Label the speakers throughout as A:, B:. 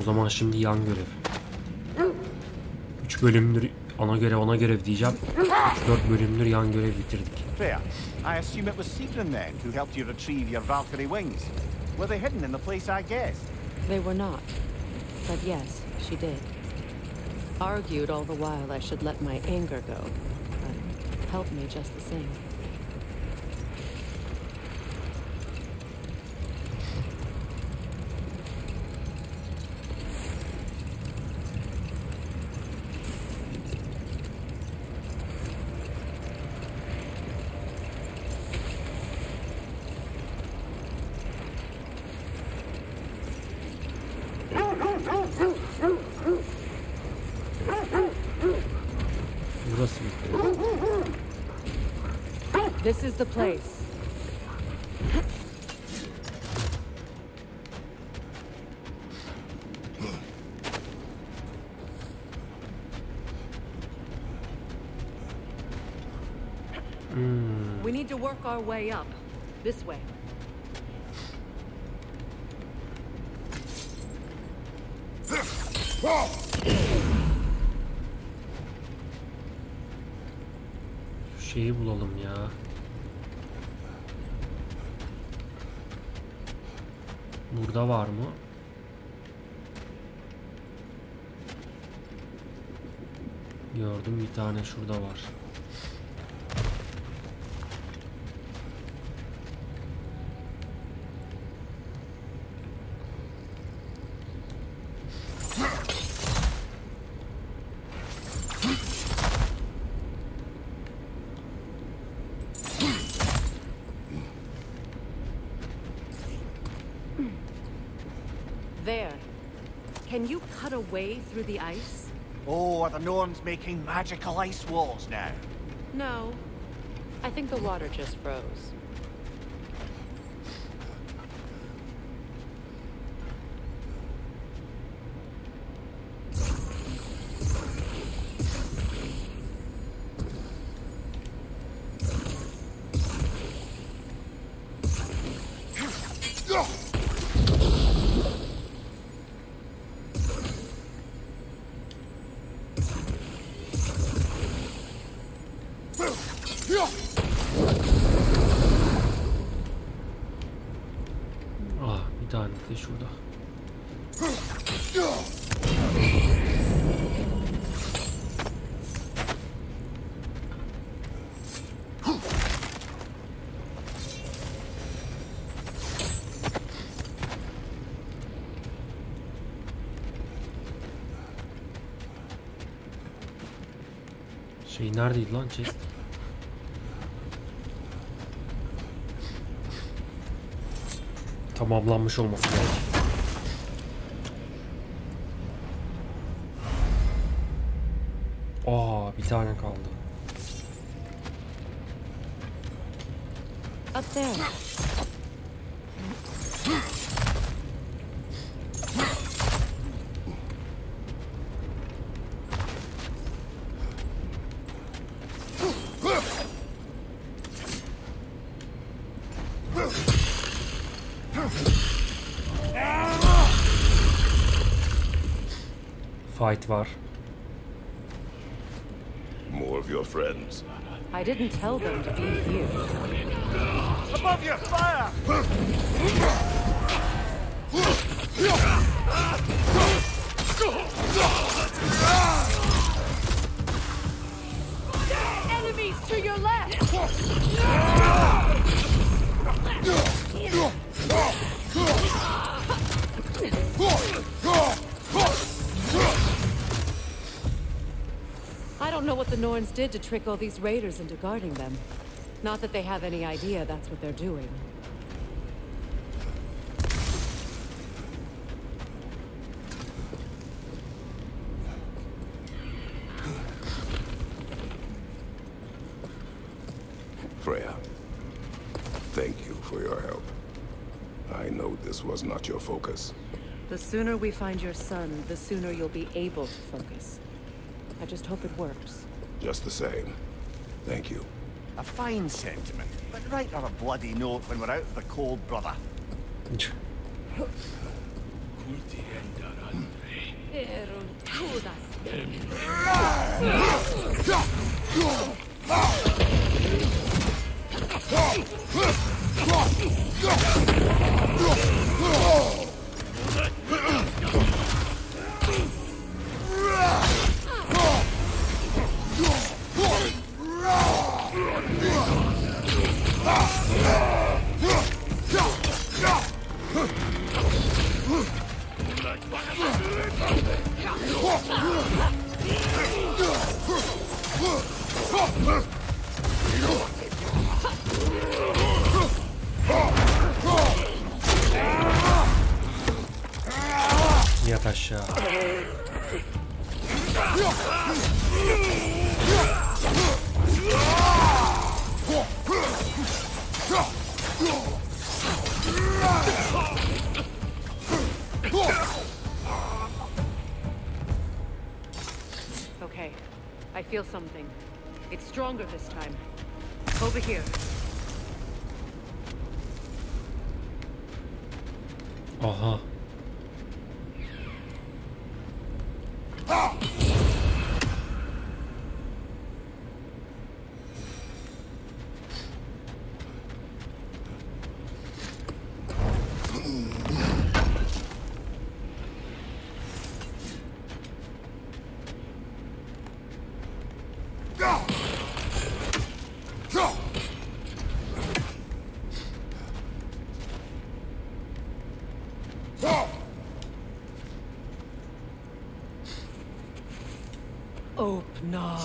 A: O zaman şimdi yan görev. 3 bölümdür ana görev diyeceğim. 3-4 bölümdür yan görev bitirdik.
B: Freya, I assume it was Sigrun then who helped you retrieve your Valkyrie wings. Were they hidden in the place I guessed?
C: They were not. But yes, she did. Argued all the while I should let my anger go, but helped me just the same. This is the place. We need to work our way up. This way.
A: Şu şeyi bulalım ya. Burada var mı? Gördüm, bir tane şurada var.
C: There. Can you cut a way through the ice?
B: Oh, are the Norns making magical ice walls now?
C: No. I think the water just froze.
A: Ah, bir tane de şurada. Şey neredeydi lan, chest? Tamamlanmış olması lazım. Aa, bir tane kaldı.
C: Up there.
A: Fight var.
D: More of your friends.
C: I didn't tell them to be here.
B: Above you, fire!
C: Enemies to your left! I don't know what the Norns did to trick all these raiders into guarding them. Not that they have any idea that's what they're doing.
D: Freya, thank you for your help. I know this was not your focus.
C: The sooner we find your son, the sooner you'll be able to focus. I just hope it works.
D: Just the same, thank you.
B: A fine sentiment, but write her a bloody note when we're out of the cold, brother.
A: Yat aşağı.
C: Okay, I feel something. It's stronger this time. Over here.
A: Aha.
C: Open up.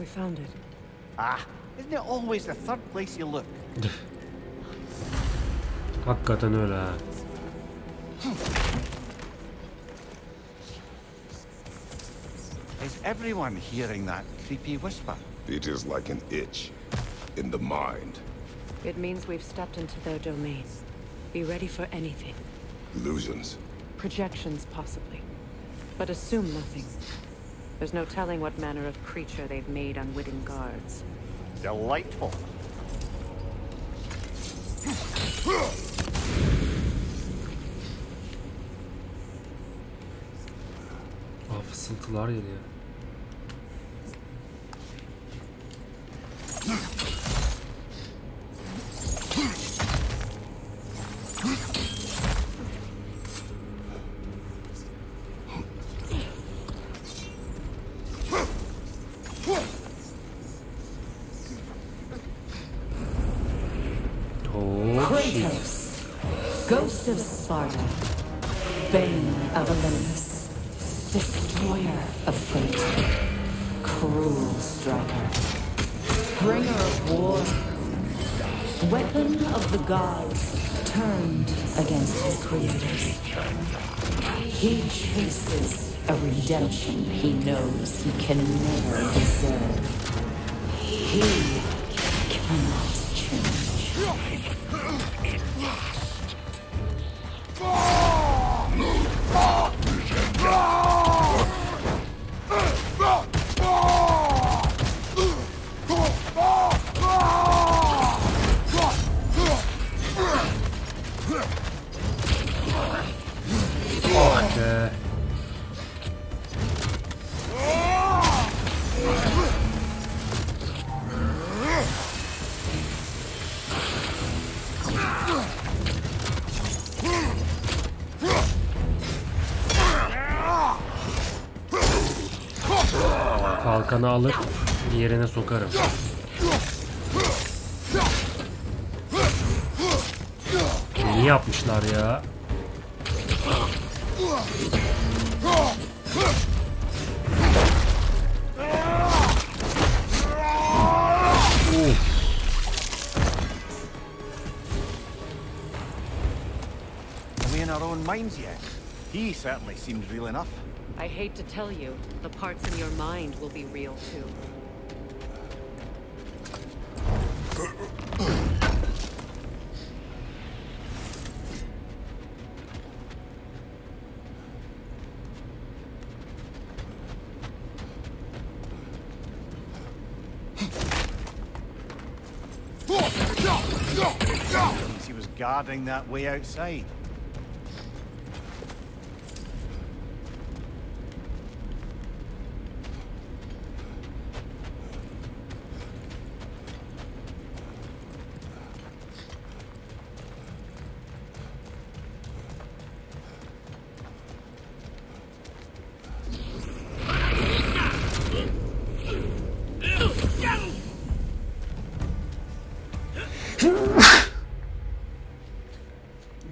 C: We found it.
B: Ah, isn't it always the third place you look?
A: Hakikaten öyle ha.
B: Is everyone hearing that creepy whisper?
D: It is like an itch in the mind.
C: It means we've stepped into their domain. Be ready for anything.
D: Illusions.
C: Projections, possibly. But assume nothing. There's no telling what manner of creature they've made unwitting guards.
B: Delightful.
A: Ah, fısıltılar geliyor.
E: Kratos, Ghost of Sparta, Bane of Olympus, Destroyer of Fate, Cruel Striker, Bringer of War, Weapon of the Gods, turned against his creators. He chases a redemption he knows he can never deserve. He cannot change.
A: Kalkanı alıp yerine sokarım. İyi yapmışlar ya.
B: Are we in our own minds yet? He certainly seemed real enough.
C: I hate to tell you, the parts in your mind will be real too.
B: Means he was guarding that way outside.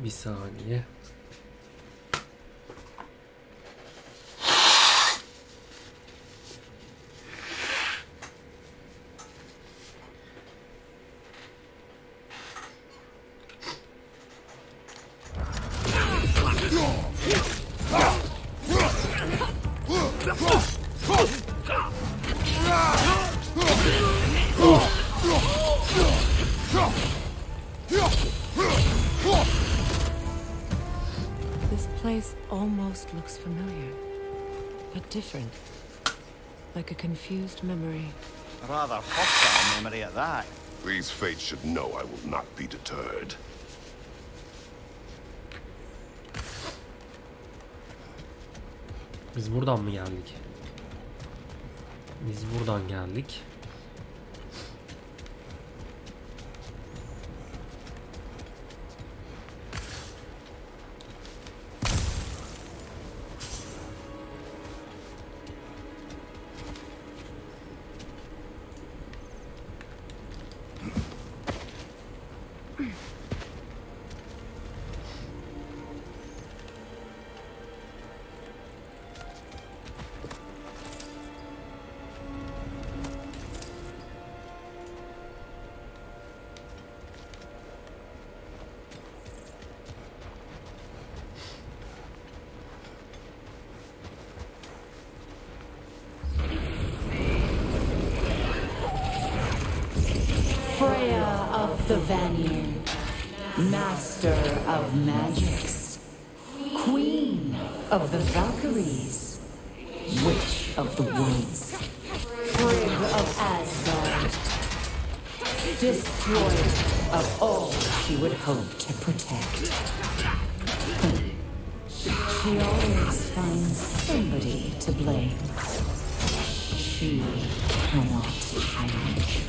A: Bir saniye.
C: This place almost looks familiar, but different. Like a confused memory.
B: A rather hostile memory at that.
D: These fates should know I will not be deterred.
A: Biz buradan mı geldik? Biz buradan geldik.
E: Freya of the Vanir, master of magics, queen of the Valkyries, witch of the woods, Frigg of Asgard, destroyer of all she would hope to protect. She always finds somebody to blame. She cannot change.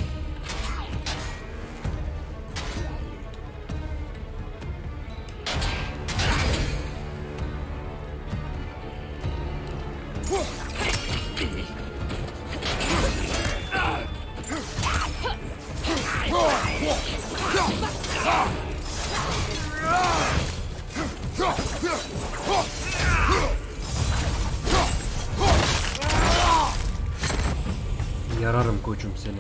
A: Yararım koçum seni.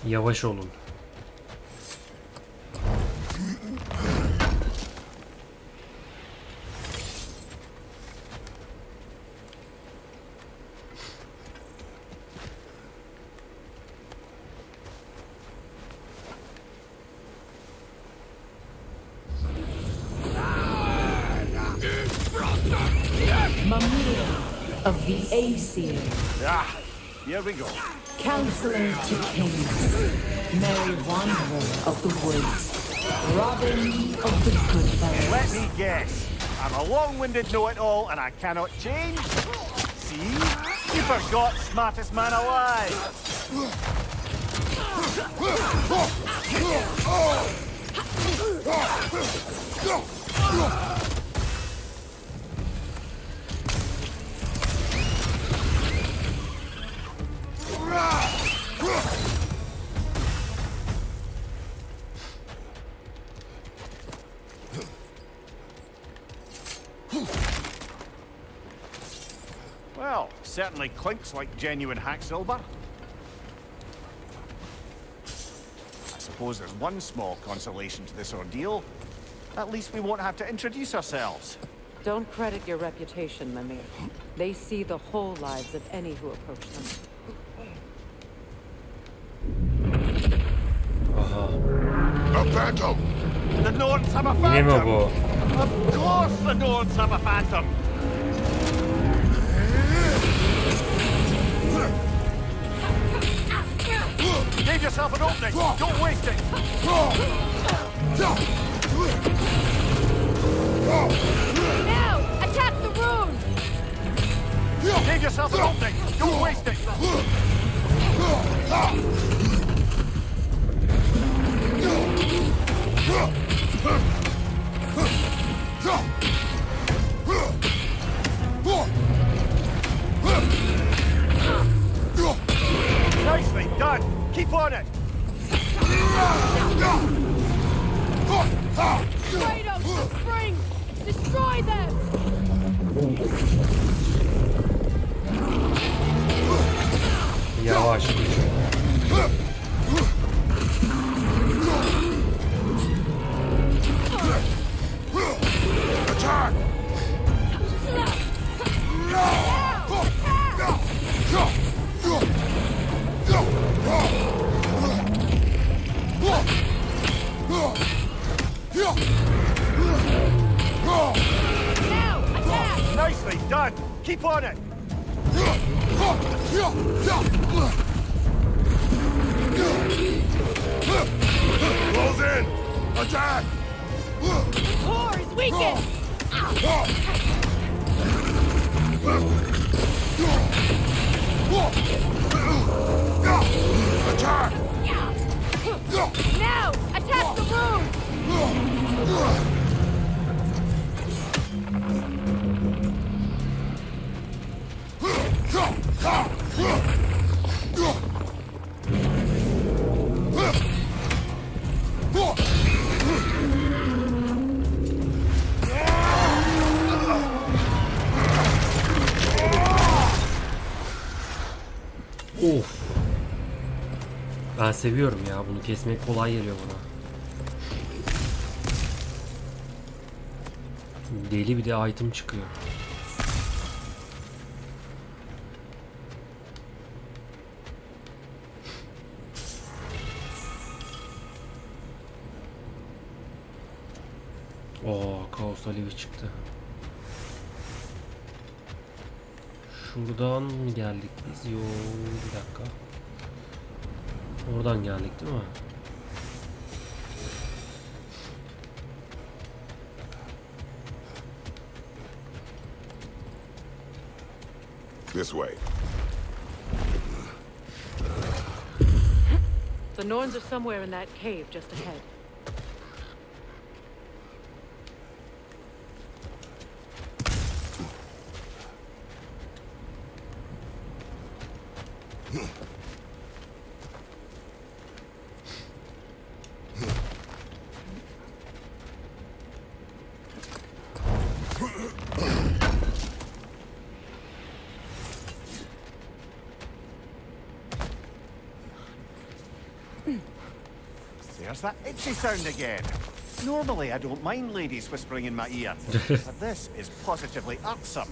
A: Yavaş olun.
E: Mimir of the Aesir,
B: Ah, here we go.
E: counselor to kings, merry wanderer of the woods, Robin of the good
B: Let
E: fellows.
B: me guess. I'm a long-winded know-it-all and I cannot change? See? You forgot smartest man alive. Well, certainly clinks like genuine hack silver. suppose there's one small consolation to this ordeal. At least we won't have to introduce ourselves.
C: Don't credit your reputation, Mimir. They see the whole lives of any who approach them.
D: A phantom!
B: The Norns have a
A: Yine mi
B: phantom!
A: bu?
B: Of course the Norns have a phantom! Give yourself an opening! Don't waste it!
F: Now! Attack the rune!
B: Give yourself an opening! Don't waste it! Nicely done! Keep on it!
F: Kratos, the springs! Destroy them!
A: Yavaş.
D: Attack!
F: Now! Attack!
B: Nicely done! Keep on it!
D: Close in! Attack!
F: Core is weakened!
D: Attack!
F: Now! Attack the rune!
A: Of. Ben seviyorum ya, bunu kesmek kolay geliyor bana. Deli bir de item çıkıyor. Oo, Kaos Alevi çıktı. Şuradan mı geldik biz? Yo, bir dakika. Oradan geldik değil mi?
D: This way.
C: The Norns are somewhere in that cave just ahead.
B: There's that itchy sound again. Normally I don't mind ladies whispering in my ear, but this is positively irksome.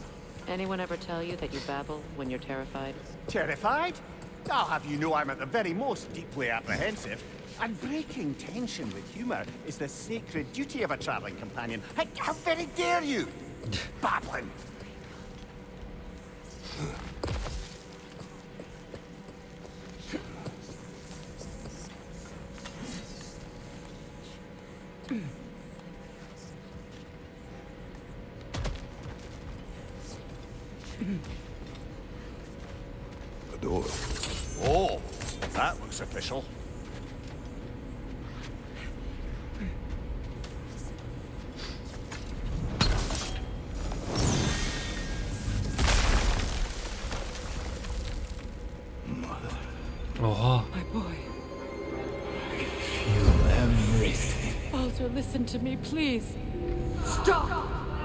C: Anyone ever tell you that you babble when you're terrified?
B: Terrified? I'll have you know I'm at the very most deeply apprehensive. And breaking tension with humour is the sacred duty of a travelling companion. How very dare you! Babbling!
D: A door.
B: Oh, that looks official.
A: Oha.
C: My boy.
E: Everything.
C: Baldur, listen to me, please.
E: Stop!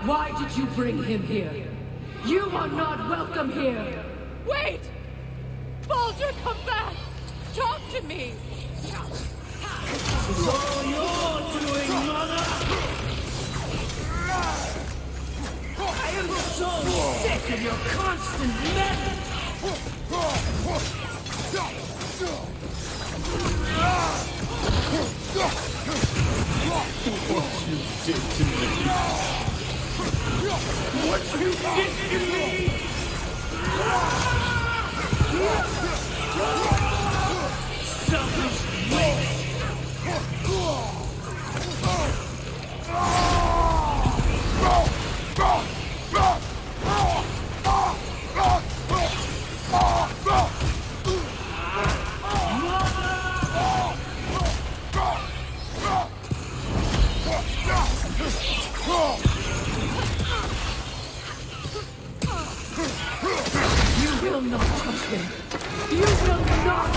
E: Why did you bring him here? You are not welcome here!
F: Wait! Baldur, come back! Talk to me!
G: is all you're doing, mother! I am so sick of your constant methods! What you did to me! Selfish waste! You will not touch him. You will not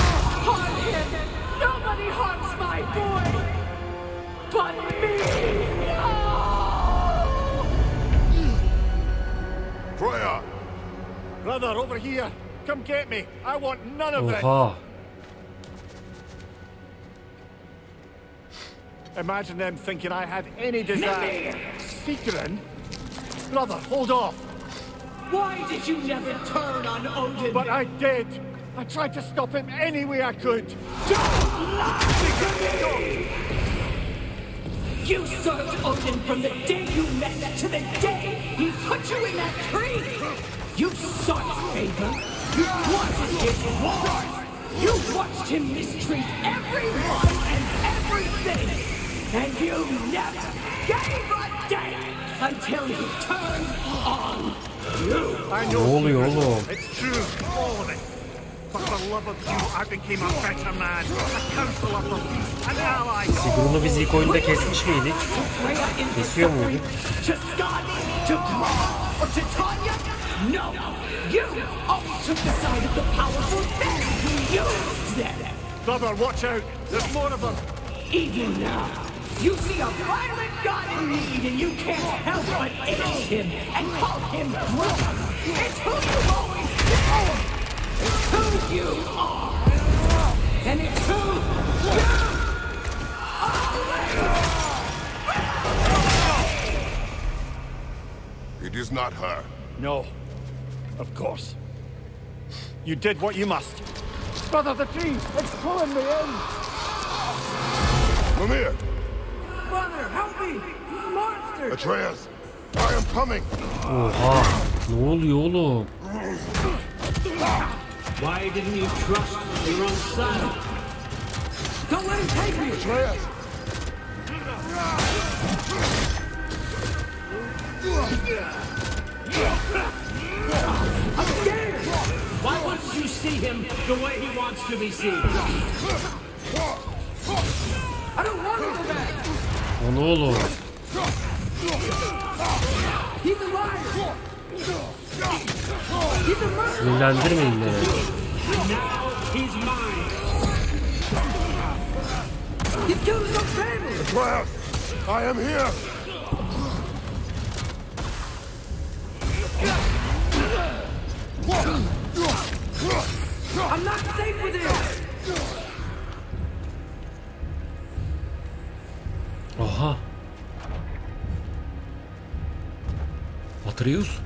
G: harm him. Nobody harms my boy but me.
D: Freya!
B: Brother, over here! Come get me! I want none of it!
A: Oha.
B: Imagine them thinking I had any desire. Seekerin? Brother, hold off!
G: Why did you never turn on Odin?
B: But I did! I tried to stop him any way I could!
G: Don't lie to me! You served Odin from the day you met to the day he put you in that tree! You sought favor! You wanted his wars! You watched him mistreat everyone and everything! And you never gave a damn until he turned on you!
B: I
A: Ne
B: know,
A: oluyor
B: Seeker.
A: oğlum?
B: It's true, all of it. But for love of you, I became a better man, a counselor for peace, an ally.
A: Sigurun'u biz ilk oyunda kesmiş miydik? Kesiyor muyduk?
G: To Scott, to Grog, or to Tanya? No! You always took the side of the powerful, then you used them!
B: Brother, watch out! There's more of them!
G: Even now, you see a violent god in need and you can't help but aid him and call him brother! It's who you've always been! It's who you are! And it's who you are!
D: It is not her.
B: No. Of course. You did what you must. Brother, the tree! It's pulling me in!
D: Mimir!
G: Mother, help me! Monster!
D: Atreus! I am coming!
A: Oha. Ne oluyor oğlum?
G: Why didn't you trust your own son? Don't let him take me!
D: Atreus!
G: I'm scared! Why won't you see him the way he wants to be seen? I don't want to go back!
A: O ne oğlum?
G: He's a liar! He's a murderer!
A: Sinirlendirmeyin beni.
G: Now he's mine! He's killed his own family!
D: Atreus! I am here!
G: I'm not safe with him!
A: Oha. Atreus?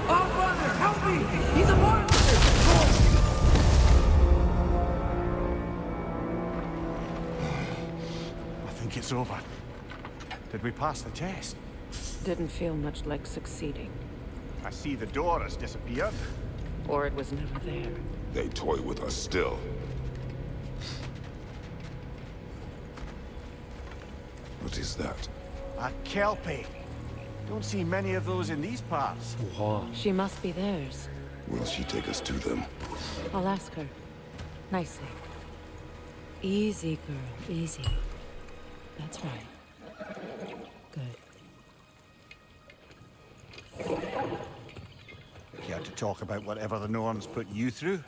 G: Oh, brother, help me! He's a monster!
B: I think it's over. Did we pass the test?
C: Didn't feel much like succeeding.
B: I see the door has disappeared.
C: Or it was never there.
D: They toy with us still. What is that?
B: A kelpie. Don't see many of those in these parts.
A: Oha.
C: She must be theirs.
D: Will she take us to them?
C: I'll ask her. Nicely. Easy, girl. Easy. That's right. Good.
B: Care to talk about whatever the Norns put you through?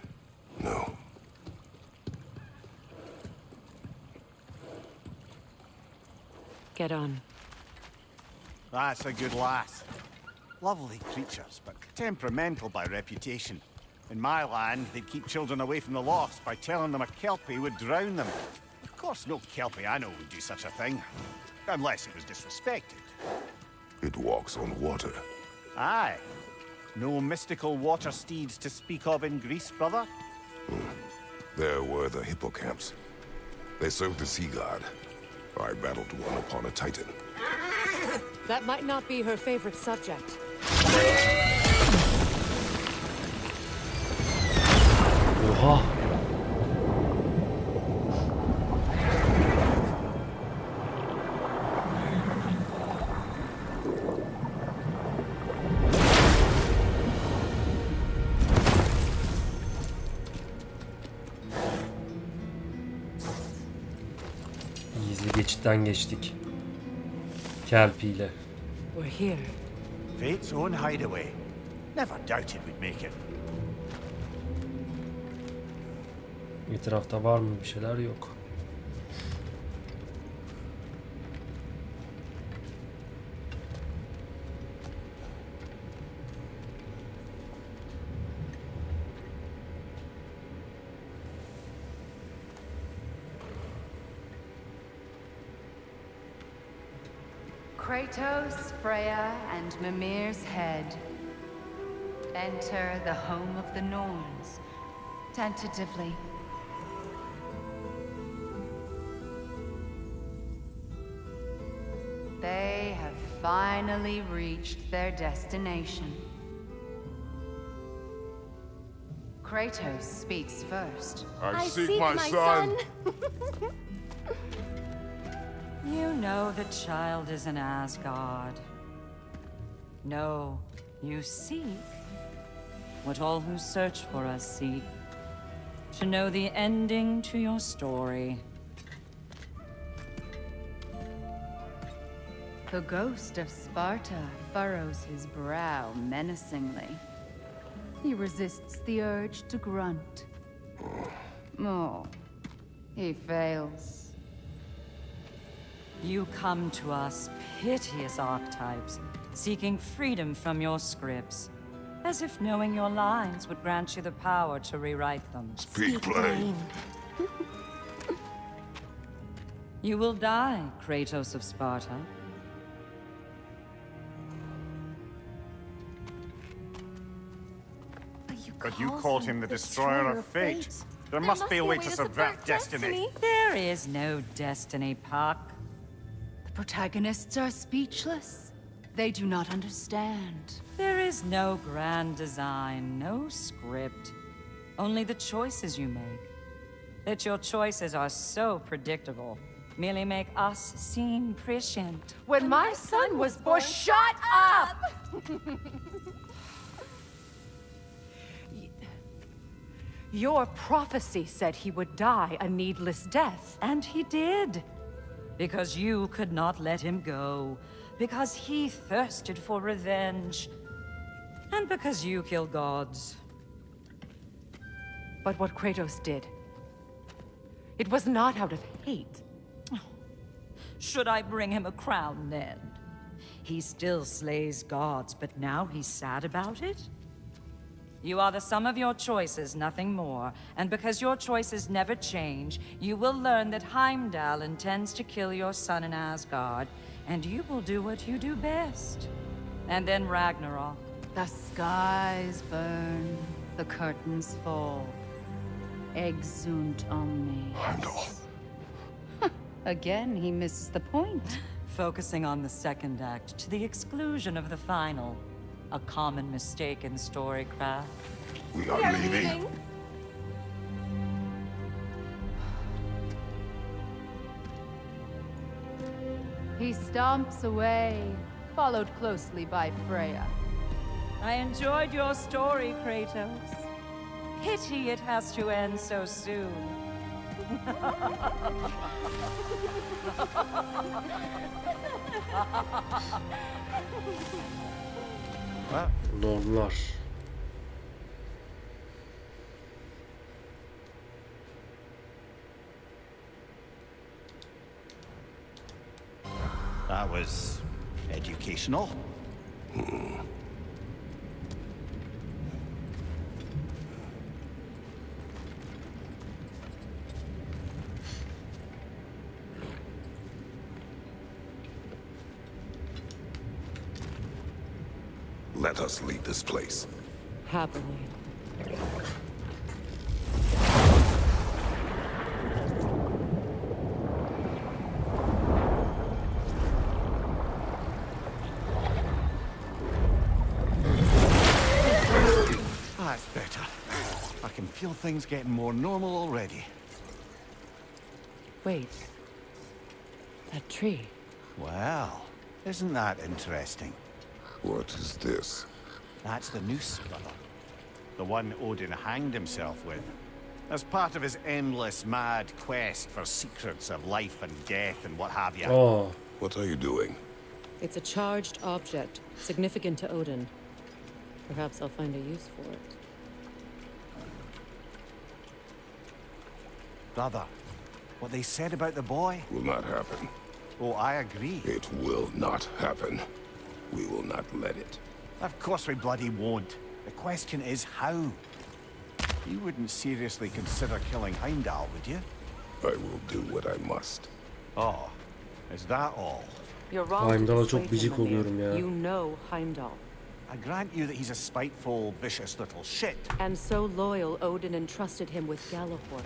D: No.
C: Get on.
B: That's a good lass. Lovely creatures, but temperamental by reputation. In my land, they'd keep children away from the lost by telling them a Kelpie would drown them. Of course, no Kelpie I know would do such a thing. Unless it was disrespected.
D: It walks on water.
B: Aye. No mystical water steeds to speak of in Greece, brother?
D: There were the hippocamps. They served the sea god. I battled one upon a titan.
C: That might not be her favorite subject.
A: Oha. Gizli geçitten geçtik. Kelpie ile.
C: We're here.
B: Fate's own hideaway. Never doubted we'd make it.
A: Etrafta var mı bir şeyler? Yok.
E: Kratos, Freya, and Mimir's head. Enter the home of the Norns, tentatively. They have finally reached their destination. Kratos speaks first.
D: I seek my son.
G: You know the child is an Asgard. No, you seek what all who search for us seek. To know the ending to your story.
E: The ghost of Sparta furrows his brow menacingly. He resists the urge to grunt. Oh, he fails.
G: You come to us, piteous archetypes, seeking freedom from your scripts. As if knowing your lines would grant you the power to rewrite them.
D: Speak plain.
G: You will die, Kratos of Sparta.
B: But you called him the Destroyer of Fate. There must be a way to subvert destiny.
G: There is no destiny, Puck.
E: The protagonists are speechless. They do not understand.
G: There is no grand design, no script. Only the choices you make. That your choices are so predictable merely make us seem prescient.
F: When my son was born, shut up! Your prophecy said he would die a needless death.
G: And he did. Because you could not let him go. Because he thirsted for revenge. And because you kill gods.
F: But what Kratos did, it was not out of hate.
G: Should I bring him a crown then? He still slays gods, but now he's sad about it? You are the sum of your choices, nothing more. And because your choices never change, you will learn that Heimdall intends to kill your son in Asgard, and you will do what you do best. And then Ragnarok.
E: The skies burn, the curtains fall. Exunt omnes.
D: Heimdall.
E: Again, he misses the point.
G: Focusing on the second act to the exclusion of the final. A common mistake in storycraft.
D: We are leaving.
E: He stomps away, followed closely by Freya.
G: I enjoyed your story, Kratos. Pity it has to end so soon.
A: Lordlar.
B: That was educational.
D: Let us lead this place.
C: Happily.
B: That's better. I can feel things getting more normal already.
C: Wait. That tree.
B: Well, isn't that interesting?
D: What is this?
B: That's the noose, brother. The one Odin hanged himself with. As part of his endless, mad quest for secrets of life and death and what have you.
A: Oh.
D: What are you doing?
C: It's a charged object, significant to Odin. Perhaps I'll find a use for it.
B: Brother, what they said about the boy?
D: Will not happen.
B: Oh, I agree.
D: It will not happen. We will not let it.
B: Of course we bloody won't. The question is how? You wouldn't seriously consider killing Heimdall, would you?
D: I will do what I must.
B: Oh, is that all?
C: You're wrong to
A: Heimdall'a çok
C: dissuade
A: gıcık
C: him, Mimir.
A: oluyorum ya.
C: You know Heimdall.
B: I grant you that he's a spiteful, vicious little shit.
C: And so loyal, Odin entrusted him with Gjallarhorn.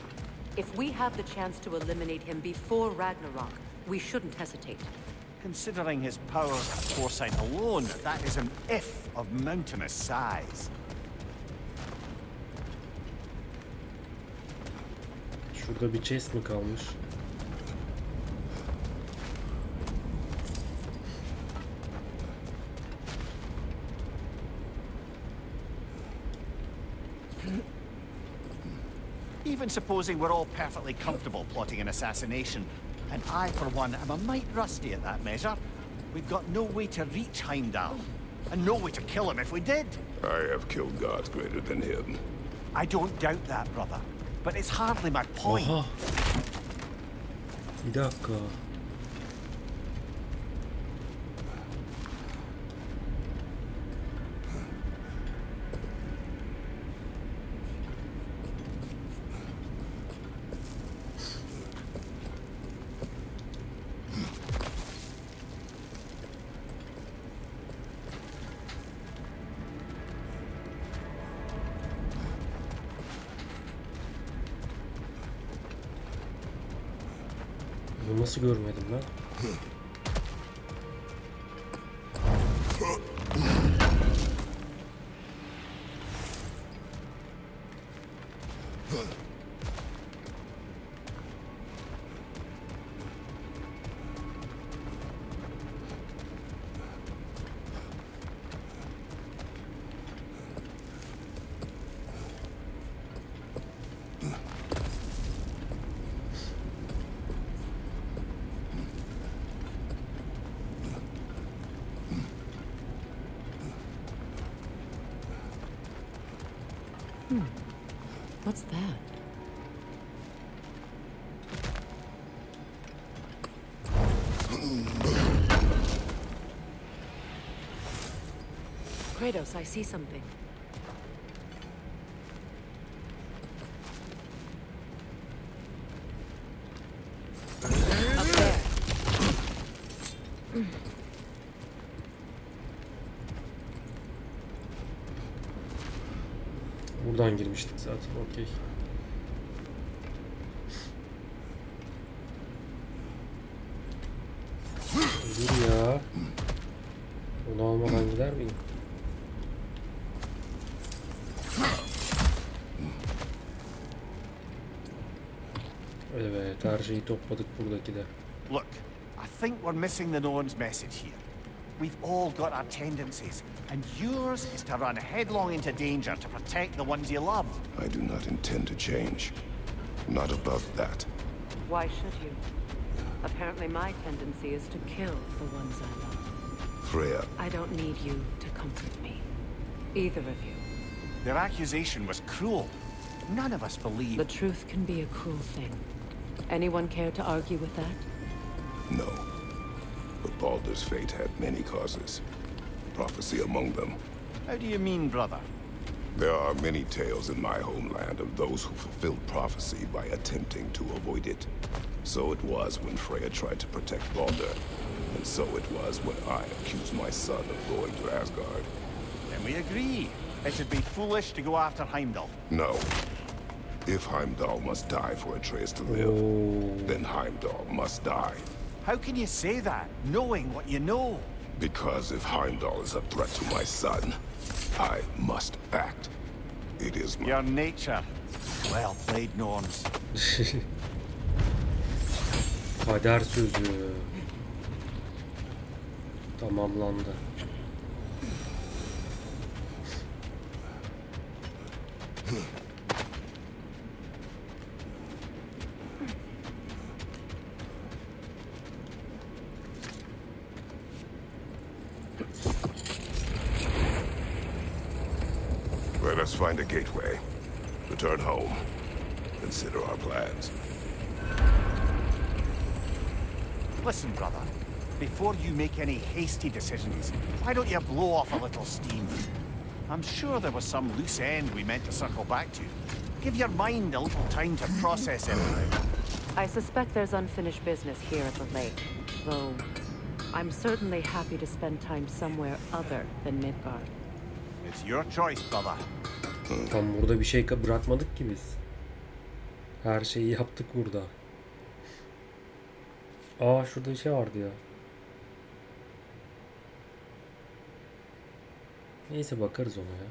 C: If we have the chance to eliminate him before Ragnarok, we shouldn't hesitate.
B: Considering his powers and foresight alone, that is an if of mountainous size.
A: Şurada bir chest mi kalmış?
B: Even supposing we're all perfectly comfortable plotting an assassination, and I, for one, am a mite rusty at that measure, we've got no way to reach Heimdall, and no way to kill him if we did.
D: I have killed gods greater than him.
B: I don't doubt that, brother, but it's hardly my point.
A: Oha. Bir dakika. Bunu nasıl görmedim lan?
C: What's that? Kratos, I see something. Up there.
A: Buradan girmiştik zaten. Okey. Dur ya. Onu almadan gider miyim? Evet, her şeyi topladık buradaki de.
B: Look, I think we're missing the Norn's message here. We've all got our tendencies, and yours is to run headlong into danger to protect the ones you love.
D: I do not intend to change. Not above that.
C: Why should you? Apparently my tendency is to kill the ones I love.
D: Freya,
C: I don't need you to comfort me. Either of you.
B: Their accusation was cruel. None of us believe.
C: The truth can be a cruel thing. Anyone care to argue with that?
D: no. But Baldur's fate had many causes. Prophecy among them.
B: How do you mean, brother?
D: There are many tales in my homeland of those who fulfilled prophecy by attempting to avoid it. So it was when Freya tried to protect Baldur, and so it was when I accused my son of going to Asgard.
B: Then we agree. It would be foolish to go after Heimdall.
D: No. If Heimdall must die for Atreus to live, then Heimdall must die.
B: How can you say that, knowing what you know?
D: Because if Heimdall is a threat to my son, I must act. It is my...
B: Your nature. Well played, Norns.
A: Kader sözü. Tamamlandı.
D: Let us find a gateway. Return home. Consider our plans.
B: Listen, brother. Before you make any hasty decisions, why don't you blow off a little steam? I'm sure there was some loose end we meant to circle back to. Give your mind a little time to process everything.
C: I suspect there's unfinished business here at the lake, though I'm certainly happy to spend time somewhere other than Midgard.
B: It's your choice, brother.
A: Tam burada bir şey bırakmadık ki biz. Her şeyi yaptık burada. Aa, şurada bir şey vardı ya. Neyse, bakarız ona ya.